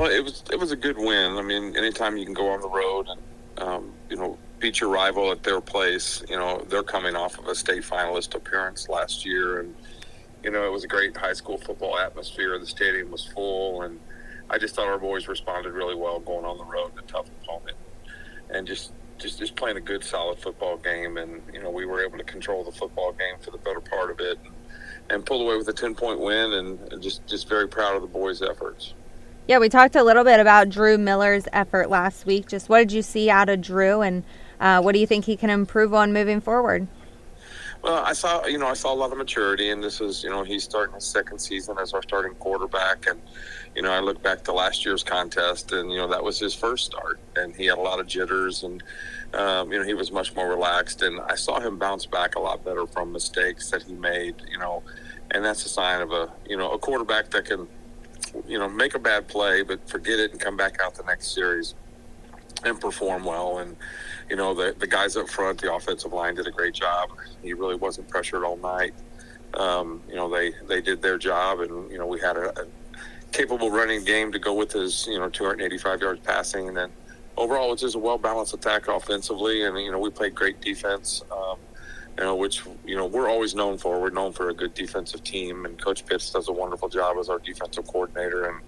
Well, it was a good win. I mean, anytime you can go on the road and beat your rival at their place, they're coming off of a state finalist appearance last year, and it was a great high school football atmosphere. The stadium was full, and I just thought our boys responded really well going on the road in a tough opponent, and just playing a good, solid football game. And we were able to control the football game for the better part of it, and pull away with a 10-point win, and just very proud of the boys' efforts. Yeah, we talked a little bit about Drew Miller's effort last week. Just what did you see out of Drew, and what do you think he can improve on moving forward? Well, I saw a lot of maturity, and this is, he's starting his second season as our starting quarterback. And, I look back to last year's contest, and, that was his first start, and he had a lot of jitters, and, he was much more relaxed. And I saw him bounce back a lot better from mistakes that he made, and that's a sign of a quarterback that can, make a bad play, but forget it and come back out the next series and perform well. And, the guys up front, the offensive line did a great job. He really wasn't pressured all night. They did their job, and, we had a capable running game to go with his, 285 yards passing. And then overall, it's just a well-balanced attack offensively. And, we played great defense, which, we're always known for. We're known for a good defensive team, and Coach Pitts does a wonderful job as our defensive coordinator. And,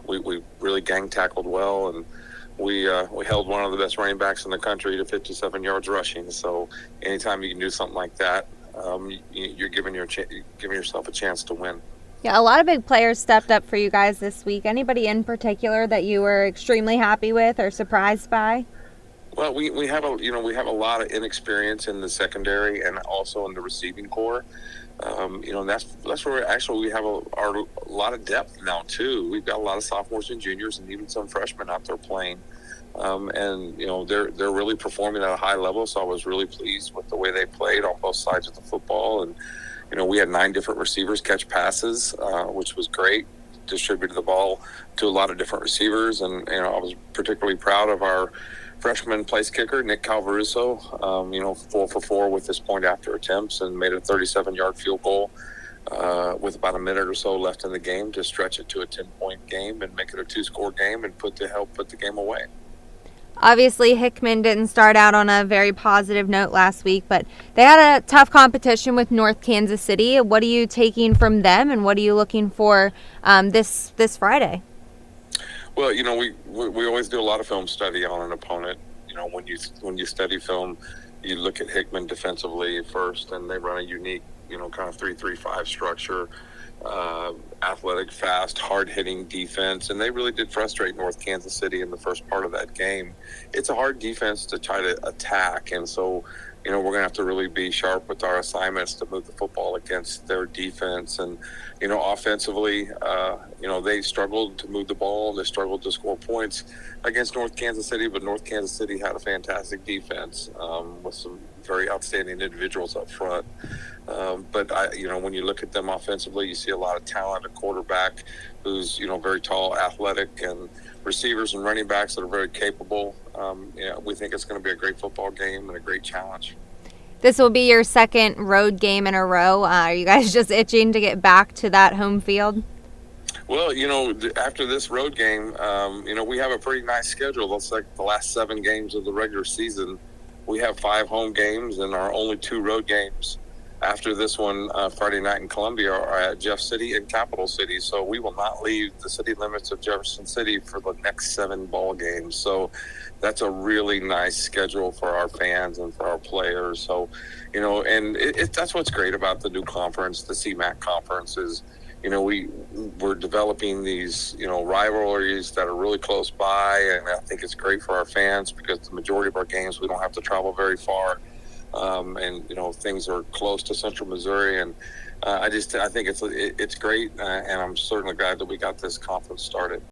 we really gang tackled well, and we held one of the best running backs in the country to 57 yards rushing. So anytime you can do something like that, you're giving yourself a chance to win. Yeah, a lot of big players stepped up for you guys this week. Anybody in particular that you were extremely happy with or surprised by? Well, we have a lot of inexperience in the secondary and also in the receiving core. And that's where actually we have a lot of depth now too. We've got a lot of sophomores and juniors, and even some freshmen out there playing. And they're really performing at a high level. So I was really pleased with the way they played on both sides of the football. And we had 9 different receivers catch passes, which was great. Distributed the ball to a lot of different receivers, and I was particularly proud of our freshman place kicker, Nick Calvaruso, 4 for 4 with his point after attempts, and made a 37-yard field goal with about a minute or so left in the game to stretch it to a 10-point game and make it a 2-score game and help put the game away. Obviously, Hickman didn't start out on a very positive note last week, but they had a tough competition with North Kansas City. What are you taking from them, and what are you looking for this Friday? Well, we always do a lot of film study on an opponent. When you study film, you look at Hickman defensively first, and they run a unique, kind of 3-3-5 structure. Athletic, fast, hard-hitting defense, and they really did frustrate North Kansas City in the first part of that game. It's a hard defense to try to attack, and so we're going to have to really be sharp with our assignments to move the football against their defense. And offensively, they struggled to move the ball. They struggled to score points against North Kansas City, but North Kansas City had a fantastic defense with some very outstanding individuals up front. But when you look at them offensively, you see a lot of talent, a quarterback who's, very tall, athletic, and receivers and running backs that are very capable. We think it's going to be a great football game and a great challenge. This will be your second road game in a row. Are you guys just itching to get back to that home field? Well, after this road game, we have a pretty nice schedule. Looks like the last 7 games of the regular season, we have 5 home games, and our only 2 road games after this one, Friday night in Columbia, are at Jeff City and Capital City. So we will not leave the city limits of Jefferson City for the next 7 ball games. So that's a really nice schedule for our fans and for our players. So, and that's what's great about the new conference, the CMAC conference, is, we're developing these, rivalries that are really close by. And I think it's great for our fans because the majority of our games, we don't have to travel very far. And things are close to Central Missouri, and I think it's great, and I'm certainly glad that we got this conference started.